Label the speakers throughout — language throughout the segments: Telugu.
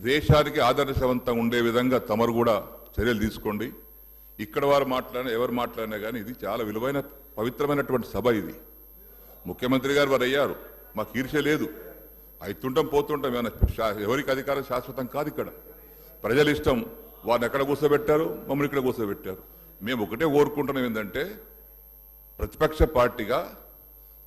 Speaker 1: దేశానికి ఆదర్శవంతంగా ఉండే విధంగా తమరు కూడా చర్యలు తీసుకోండి. ఇక్కడ వారు మాట్లాడినా ఎవరు మాట్లాడినా కానీ ఇది చాలా విలువైన పవిత్రమైనటువంటి సభ. ఇది ముఖ్యమంత్రి గారు వారు అయ్యారు, మాకు ఈర్ష్య లేదు, అవుతుంటాం పోతుంటాం, ఎవరికి అధికారం శాశ్వతం కాదు. ఇక్కడ ప్రజల ఇష్టం, వారిని ఎక్కడ కూర్చోబెట్టారు, మమ్మల్ని ఇక్కడ కూర్చోబెట్టారు. మేము ఒకటే కోరుకుంటున్నాం ఏంటంటే ప్రతిపక్ష పార్టీగా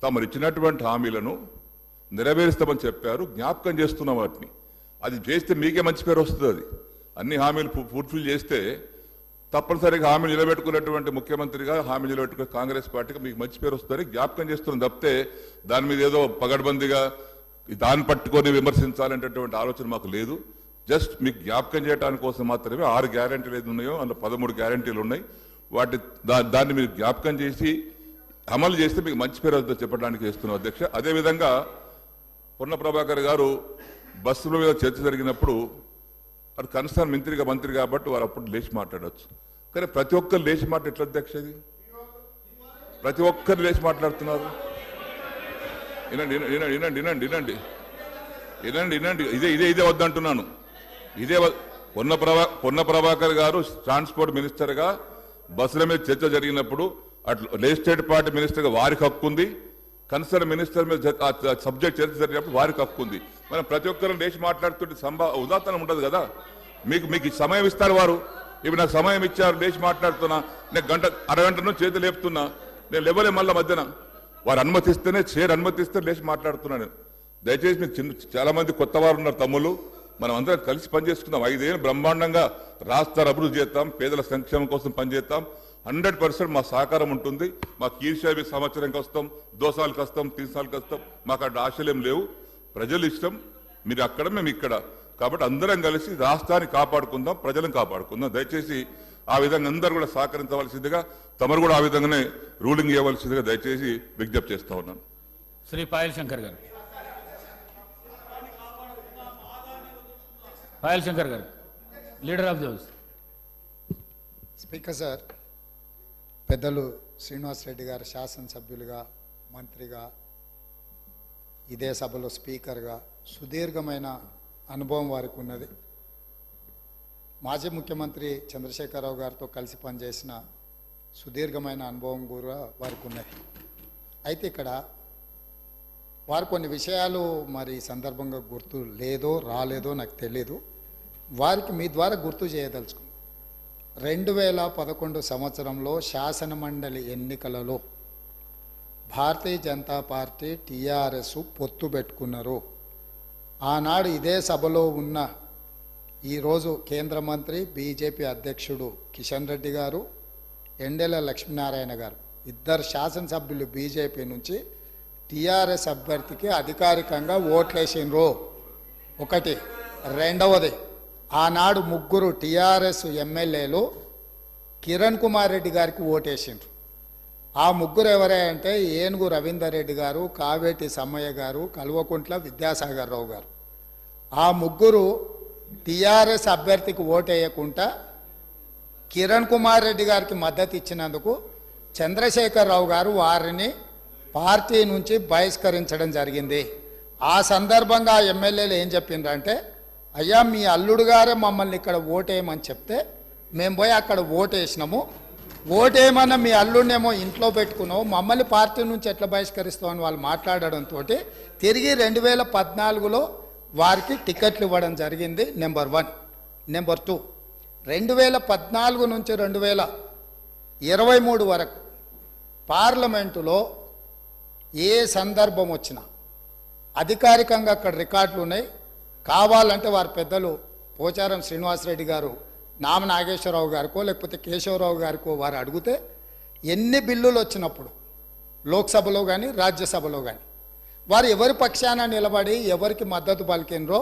Speaker 1: తమరు ఇచ్చినటువంటి హామీలను నెరవేరుస్తామని చెప్పారు, జ్ఞాపకం చేస్తున్నాం వాటిని. అది చేస్తే మీకే మంచి పేరు వస్తుంది. అది అన్ని హామీలు ఫుల్ఫిల్ చేస్తే తప్పనిసరిగా హామీ నిలబెట్టుకున్నటువంటి ముఖ్యమంత్రిగా హామీ నిలబెట్టుకున్న కాంగ్రెస్ పార్టీగా మీకు మంచి పేరు వస్తుందని జ్ఞాపకం చేస్తున్నాం తప్పితే దాని మీద ఏదో పగడ్బందీగా దాన్ని పట్టుకొని విమర్శించాలనేటటువంటి ఆలోచన మాకు లేదు. జస్ట్ మీకు జ్ఞాపకం చేయడానికి కోసం మాత్రమే 6 గ్యారంటీలు ఏది ఉన్నాయో అందులో 13 గ్యారంటీలు ఉన్నాయి. దాన్ని మీరు జ్ఞాపకం చేసి అమలు చేస్తే మీకు మంచి పేరు వస్తుందో చెప్పడానికి చేస్తున్నాం అధ్యక్ష. అదేవిధంగా పొన్న ప్రభాకర్ గారు బస్సుల మీద చర్చ జరిగినప్పుడు అది కన్సర్న్ మంత్రి కాబట్టి వారు అప్పుడు లేచి మాట్లాడవచ్చు. కానీ ప్రతి ఒక్కరు లేచి ఎట్లా అధ్యక్ష? ఇది ప్రతి ఒక్కరు లేచి మాట్లాడుతున్నారు. వినండి. ఇదే వద్దంటున్నాను. ఇదే పొన్న ప్రభాకర్ గారు ట్రాన్స్పోర్ట్ మినిస్టర్గా బస్సుల మీద చర్చ జరిగినప్పుడు అట్లా లెజిస్లేటివ్ పార్టీ మినిస్టర్గా వారికి హక్కు ఉంది, కన్సర్న్ మినిస్టర్ మీద సబ్జెక్ట్ చర్చ జరిగినప్పుడు వారికి హక్కు ఉంది. మనం ప్రతి ఒక్కరు లేచి మాట్లాడుతుంటే ఉదాహరణ ఉండదు కదా. మీకు సమయం ఇస్తారు వారు. ఇప్పుడు నాకు సమయం ఇచ్చారు, లేచి మాట్లాడుతున్నా, నేను అరగంట నుంచి చేతులు లేపుతున్నా, నేను లేవలే మళ్ళీ మధ్యన వారు అనుమతిస్తేనే అనుమతిస్తే లేచి మాట్లాడుతున్నాను. దయచేసి మీరు చాలా మంది కొత్త వారు ఉన్నారు తమ్ముళ్ళు, మనం అందరం కలిసి పనిచేసుకుందాం. 5 ఏళ్ళు బ్రహ్మాండంగా రాష్ట్ర అభివృద్ధి చేస్తాం, పేదల సంక్షేమం కోసం పనిచేస్తాం. 100% మా సహకారం ఉంటుంది. మాకు ఈర్ష్య సంవత్సరంకి వస్తాం, 2 సార్లకు వస్తాం, 3 సార్లకు వస్తాం, మాకు అక్కడ ఆశలేం లేవు. ప్రజలు ఇష్టం, మీరు అక్కడ మేము ఇక్కడ, కాబట్టి అందరం కలిసి రాష్ట్రాన్ని కాపాడుకుందాం, ప్రజలను కాపాడుకుందాం. దయచేసి ఆ విధంగా అందరూ కూడా సహకరించవలసిందిగా, తమరు కూడా ఆ విధంగానే రూలింగ్ ఇవ్వవలసిందిగా దయచేసి విజ్ఞప్తి చేస్తా ఉన్నాను.
Speaker 2: శ్రీ పాయల్ శంకర్ గారు. పాయల్ శంకర్ గారు, leader of the house.
Speaker 3: Speaker sir, పెద్దలు శ్రీనివాస్ రెడ్డి గారు శాసనసభ్యులుగా, మంత్రిగా, ఇదే సభలో స్పీకర్గా సుదీర్ఘమైన అనుభవం వారికి ఉన్నది. మాజీ ముఖ్యమంత్రి చంద్రశేఖరరావు గారితో కలిసి పనిచేసిన సుదీర్ఘమైన అనుభవం కూడా వారికి ఉన్నది. అయితే ఇక్కడ వారు కొన్ని విషయాలు మరి సందర్భంగా గుర్తు లేదో రాలేదో నాకు తెలియదు, వారికి మీ ద్వారా గుర్తు చేయదలుచుకున్నాను. 2011 సంవత్సరంలో శాసనమండలి ఎన్నికలలో భారతీయ జనతా పార్టీ టీఆర్ఎస్ పొత్తు పెట్టుకున్నారు. ఆనాడు ఇదే సభలో ఉన్న ఈరోజు కేంద్ర మంత్రి బీజేపీ అధ్యక్షుడు కిషన్ రెడ్డి గారు, ఎండెల లక్ష్మీనారాయణ గారు, ఇద్దరు శాసనసభ్యులు బీజేపీ నుంచి టీఆర్ఎస్ అభ్యర్థికి అధికారికంగా ఓట్లేసినరు. ఒకటి. రెండవది, ఆనాడు 3 టీఆర్ఎస్ ఎమ్మెల్యేలు కిరణ్ కుమార్ రెడ్డి గారికి ఓటేసిండ్రు. ఆ 3 ఎవరే అంటే ఏనుగు రవీందర్ రెడ్డి గారు, కావేటి సమ్మయ్య గారు, కల్వకుంట్ల విద్యాసాగర్ రావు గారు. ఆ 3 టీఆర్ఎస్ అభ్యర్థికి ఓటేయకుండా కిరణ్ కుమార్ రెడ్డి గారికి మద్దతు ఇచ్చినందుకు చంద్రశేఖరరావు గారు వారిని పార్టీ నుంచి బహిష్కరించడం జరిగింది. ఆ సందర్భంగా ఎమ్మెల్యేలు ఏం చెప్పిండ్రంటే, అయ్యా మీ అల్లుడు గారే మమ్మల్ని ఇక్కడ ఓటేయమని చెప్తే మేము పోయి అక్కడ ఓటేసినాము, ఓటేయమన్న మీ అల్లుడినేమో ఇంట్లో పెట్టుకున్నావు, మమ్మల్ని పార్టీ నుంచి ఎట్లా బహిష్కరిస్తామని వాళ్ళు మాట్లాడడంతో తిరిగి 2014లో వారికి టికెట్లు ఇవ్వడం జరిగింది. నెంబర్ 1. నెంబర్ 2, 2014 నుంచి 2023 వరకు పార్లమెంటులో ఏ సందర్భం వచ్చినా అధికారికంగా అక్కడ రికార్డులు ఉన్నాయి. కావాలంటే వారి పెద్దలు పోచారం శ్రీనివాసరెడ్డి గారు, నామ నాగేశ్వరరావు గారికో లేకపోతే కేశవరావు గారికో వారు అడిగితే ఎన్ని బిల్లులు వచ్చినప్పుడు లోక్సభలో కానీ రాజ్యసభలో కానీ వారు ఎవరి పక్షాన నిలబడి ఎవరికి మద్దతు పలికినరో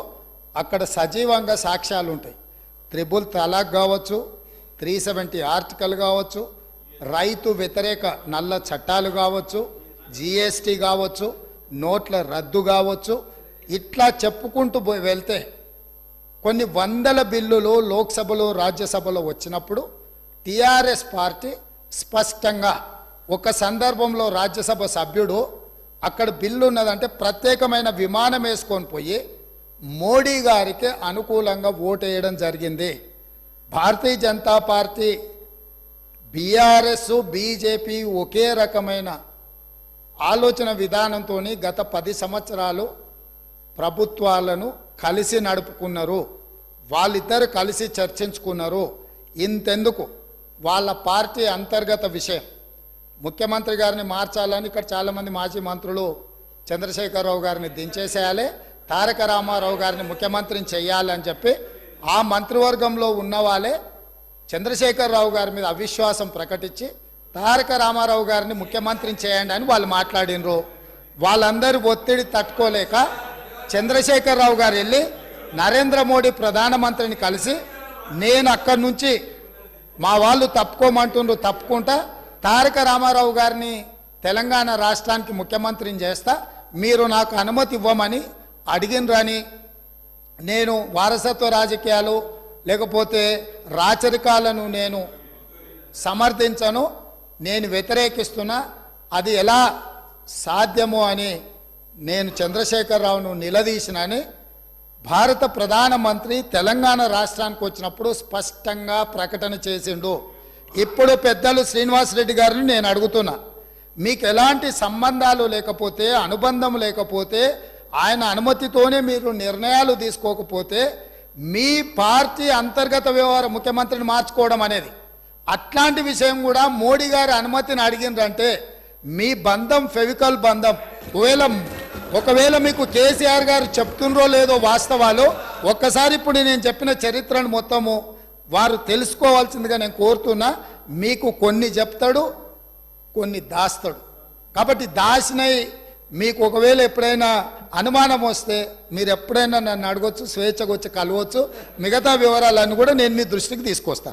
Speaker 3: అక్కడ సజీవంగా సాక్ష్యాలు ఉంటాయి. 3 తలాక్ కావచ్చు, 370 ఆర్టికల్ కావచ్చు, రైతు వ్యతిరేక నల్ల చట్టాలు కావచ్చు, జిఎస్టీ కావచ్చు, నోట్ల రద్దు కావచ్చు, ఇట్లా చెప్పుకుంటూ వెళ్తే కొన్ని వందల బిల్లులు లోక్సభలో రాజ్యసభలో వచ్చినప్పుడు టీఆర్ఎస్ పార్టీ స్పష్టంగా ఒక సందర్భంలో రాజ్యసభ సభ్యుడు అక్కడ బిల్లు ఉన్నదంటే ప్రత్యేకమైన విమానం వేసుకొని పోయి మోడీ గారికి అనుకూలంగా ఓటేయడం జరిగింది. Bharatiya Janata party, BRS, BJP ఒకే రకమైన ఆలోచన విధానంతో గత 10 సంవత్సరాలు ప్రభుత్వాలను కలిసి నడుపుకున్నారు. వాళ్ళిద్దరు కలిసి చర్చించుకున్నారు. ఇంతెందుకు, వాళ్ళ పార్టీ అంతర్గత విషయం ముఖ్యమంత్రి గారిని మార్చాలని ఇక్కడ చాలామంది మాజీ మంత్రులు చంద్రశేఖరరావు గారిని దించేసేయాలి, తారక రామారావు గారిని ముఖ్యమంత్రిని చేయాలని చెప్పి ఆ మంత్రివర్గంలో ఉన్న వాళ్ళే చంద్రశేఖరరావు గారి మీద అవిశ్వాసం ప్రకటించి తారక రామారావు గారిని ముఖ్యమంత్రిని చేయండి అని వాళ్ళు మాట్లాడినరు. వాళ్ళందరూ ఒత్తిడి తట్టుకోలేక చంద్రశేఖరరావు గారు వెళ్ళి నరేంద్ర మోడీ ప్రధానమంత్రిని కలిసి, నేను అక్కడి నుంచి మా వాళ్ళు తప్పుకోమంటుండ్రు, తప్పుకుంటా తారక రామారావు గారిని తెలంగాణ రాష్ట్రానికి ముఖ్యమంత్రిని చేస్తా, మీరు నాకు అనుమతి ఇవ్వమని అడిగినరని, నేను వారసత్వ రాజకీయాలు లేకపోతే రాచరికాలను నేను సమర్థించను, నేను వ్యతిరేకిస్తున్నా, అది ఎలా సాధ్యమో అని నేను చంద్రశేఖరరావును నిలదీసినని భారత ప్రధానమంత్రి తెలంగాణ రాష్ట్రానికి వచ్చినప్పుడు స్పష్టంగా ప్రకటన చేసిండు. ఇప్పుడు పెద్దలు శ్రీనివాసరెడ్డి గారిని నేను అడుగుతున్నా, మీకు ఎలాంటి సంబంధాలు లేకపోతే, అనుబంధం లేకపోతే, ఆయన అనుమతితోనే మీరు నిర్ణయాలు తీసుకోకపోతే మీ పార్టీ అంతర్గత వ్యవహార ముఖ్యమంత్రిని మార్చుకోవడం అనేది, అట్లాంటి విషయం కూడా మోడీ గారి అనుమతిని అడిగిందంటే మీ బంధం ఫెవికల్ బంధం. ఒకవేళ మీకు కేసీఆర్ గారు చెప్తుండ్రో లేదో వాస్తవాలు, ఒక్కసారి ఇప్పుడు నేను చెప్పిన చరిత్రను మొత్తము వారు తెలుసుకోవాల్సిందిగా నేను కోరుతున్నా. మీకు కొన్ని చెప్తాడు, కొన్ని దాస్తాడు. కాబట్టి దాచినై మీకు ఒకవేళ ఎప్పుడైనా అనుమానం వస్తే మీరు ఎప్పుడైనా నన్ను అడగొచ్చు, స్వేచ్ఛగా వచ్చి కలవచ్చు. మిగతా వివరాలన్నీ కూడా నేను మీ దృష్టికి తీసుకొస్తా.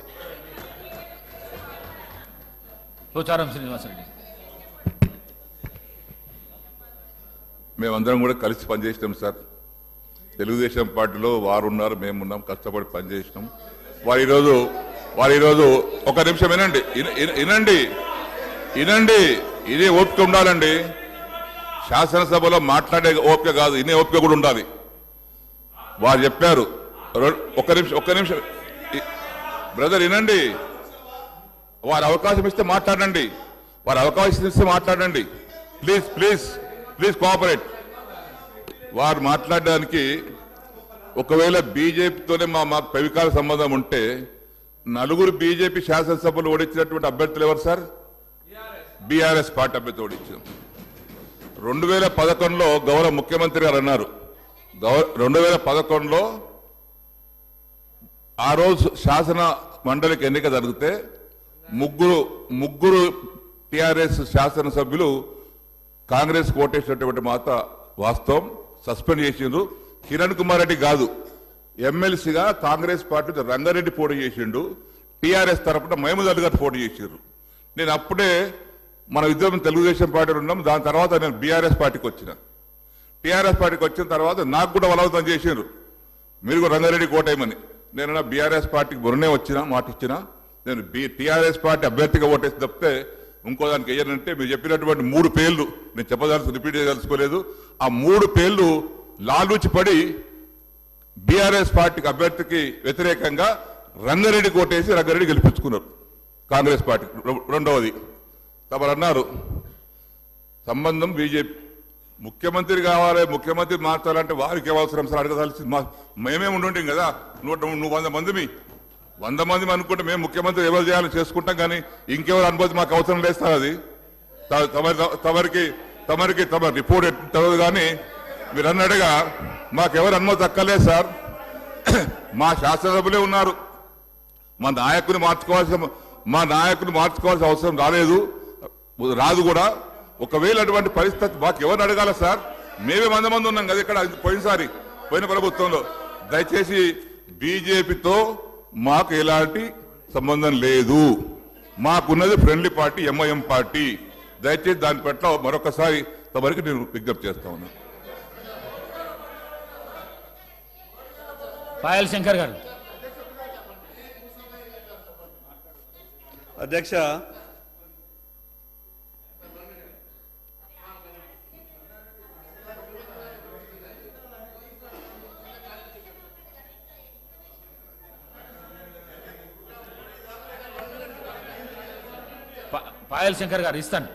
Speaker 2: పోచారం శ్రీనివాసరెడ్డి.
Speaker 1: మేమందరం కూడా కలిసి పనిచేసినాం సార్. తెలుగుదేశం పార్టీలో వారు ఉన్నారు, మేమున్నాం, కష్టపడి పనిచేసినాం. వారు ఈరోజు ఒక నిమిషం వినండి, ఇదే ఓపిక ఉండాలండి. శాసనసభలో మాట్లాడే ఓపిక కాదు, ఇనే ఓపిక కూడా ఉండాలి. వారు చెప్పారు. ఒక్క నిమిషం బ్రదర్ వినండి. వారు అవకాశం ఇస్తే మాట్లాడండి. Please cooperate. వారు మాట్లాడడానికి ఒకవేళ బీజేపీతోనే మాకు పవికాల సంబంధం ఉంటే 4 బీజేపీ శాసనసభలు ఓడించినటువంటి అభ్యర్థులు ఎవరు సార్? బీఆర్ఎస్ పార్టీ అభ్యర్థి ఓడించాం. 2011లో గౌరవ ముఖ్యమంత్రి గారు అన్నారు, 2011లో ఆ రోజు శాసన మండలికి ఎన్నిక జరిగితే ముగ్గురు టిఆర్ఎస్ శాసనసభ్యులు కాంగ్రెస్ ఓటేసినటువంటి మాట వాస్తవం. సస్పెండ్ చేసిండ్రు. కిరణ్ కుమార్ రెడ్డి కాదు, ఎమ్మెల్సీగా కాంగ్రెస్ పార్టీ రంగారెడ్డి పోటీ చేసిండు, టిఆర్ఎస్ తరఫున మహమూద్ అలీ గారు పోటీ చేసిండ్రు. నేను అప్పుడే మన ఇద్దరం తెలుగుదేశం పార్టీలో ఉన్నాం. దాని తర్వాత నేను బీఆర్ఎస్ పార్టీకి వచ్చిన. టీఆర్ఎస్ పార్టీకి వచ్చిన తర్వాత నాకు కూడా బలవంతం చేసిండ్రు, మీరు కూడా రంగారెడ్డికి ఓటేయమని. నేను బీఆర్ఎస్ పార్టీకి మొన్నే వచ్చిన మాట ఇచ్చిన. నేను టీఆర్ఎస్ పార్టీ అభ్యర్థిగా ఓటేసి తప్పితే ఇంకో దానికి వేయనంటే మీరు చెప్పినటువంటి 3 పేర్లు నేను రిపీట్ చేయదలుచుకోలేదు. ఆ 3 పేర్లు లాలూచి పడి బీఆర్ఎస్ పార్టీకి అభ్యర్థికి వ్యతిరేకంగా రంగారెడ్డికి ఓటేసి రంగారెడ్డి గెలిపించుకున్నారు కాంగ్రెస్ పార్టీ. రెండవది తమరు అన్నారు సంబంధం బీజేపీ, ముఖ్యమంత్రి కావాలి, ముఖ్యమంత్రి మార్చాలంటే వారికి అవసరం సార్ అడగదాల్సి మేమే ఉండుంటాం కదా. నువ్వు 100 మంది అనుకుంటే మేము ముఖ్యమంత్రి ఎవరు చేయాలని చేసుకుంటాం, కానీ ఇంకెవరు అనుమతి మాకు అవసరం లేదు సార్. అది తమ రిపోర్ట్ తెలియదు, కానీ మీరు అన్నట్టుగా మాకెవరు అనుమతి అక్కర్లేదు సార్. మా శాసనసభ్యులే ఉన్నారు, మా నాయకుని మార్చుకోవాల్సిన అవసరం రాదు కూడా. ఒకవేళ అటువంటి పరిస్థితి మాకు ఎవరిని అడగాల సార్? మేమే 100 మంది ఉన్నాం కదా ఇక్కడ పోయిన ప్రభుత్వంలో. దయచేసి బీజేపీతో మాకు ఎలాంటి సంబంధం లేదు. మాకున్నది ఫ్రెండ్లీ పార్టీ ఎంఐఎం పార్టీ. దయచేసి దాని పట్ల మరొకసారి తమరికి నేను విజ్ఞప్తి చేస్తా ఉన్నా.
Speaker 2: పాయల్ శంకర్ గారు.
Speaker 4: అధ్యక్ష,
Speaker 2: పాయల్ శంకర్ గారు ఇస్తాను